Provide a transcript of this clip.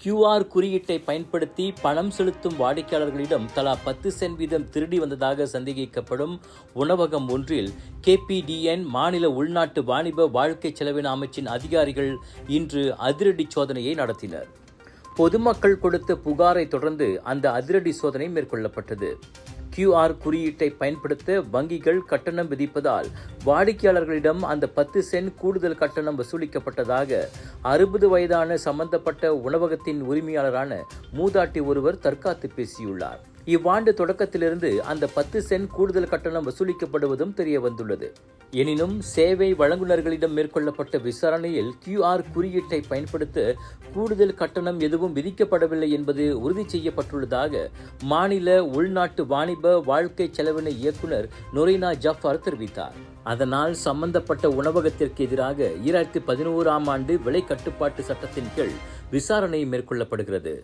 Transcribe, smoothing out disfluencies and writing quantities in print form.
QR குறியீட்டை பயன்படுத்தி பணம் செலுத்தும் வாடிக்கையாளர்களிடம் தலா 10 சென்ட் வீதம் திருடி வந்ததாக சந்தேகிக்கப்படும் உணவகம் ஒன்றில் KPDN மாநில உள்நாட்டு வாணிப வாழ்க்கை செலவின அமைச்சின் அதிகாரிகள் இன்று அதிரடி சோதனையை நடத்தினர். பொதுமக்கள் கொடுத்த புகாரை தொடர்ந்து அந்த அதிரடி சோதனை மேற்கொள்ளப்பட்டது. QR குறியீட்டை பயன்படுத்த வங்கிகள் கட்டணம் விதிப்பதால் வாடிக்கையாளர்களிடம் அந்த 10 சென்ட் கூடுதல் கட்டணம் வசூலிக்கப்பட்டதாக 60 வயதான சம்பந்தப்பட்ட உணவகத்தின் உரிமையாளரான மூதாட்டி ஒருவர் தற்காத்து பேசியுள்ளார். இவ்வாண்டு தொடக்கத்திலிருந்து அந்த 10 சென்ட் கூடுதல் கட்டணம் வசூலிக்கப்படுவதும் தெரிய வந்துள்ளது. எனினும் சேவை வழங்குநர்களிடம் மேற்கொள்ளப்பட்ட விசாரணையில் QR குறியீட்டை பயன்படுத்த கூடுதல் கட்டணம் எதுவும் விதிக்கப்படவில்லை என்பது உறுதி செய்யப்பட்டுள்ளதாக மாநில உள்நாட்டு வாணிப வாழ்க்கை செலவின இயக்குனர் நொரினா ஜஃபார் தெரிவித்தார். அதனால் சம்பந்தப்பட்ட உணவகத்திற்கு எதிராக 2011 ஆண்டு விலை கட்டுப்பாட்டு சட்டத்தின் கீழ் விசாரணை மேற்கொள்ளப்படுகிறது.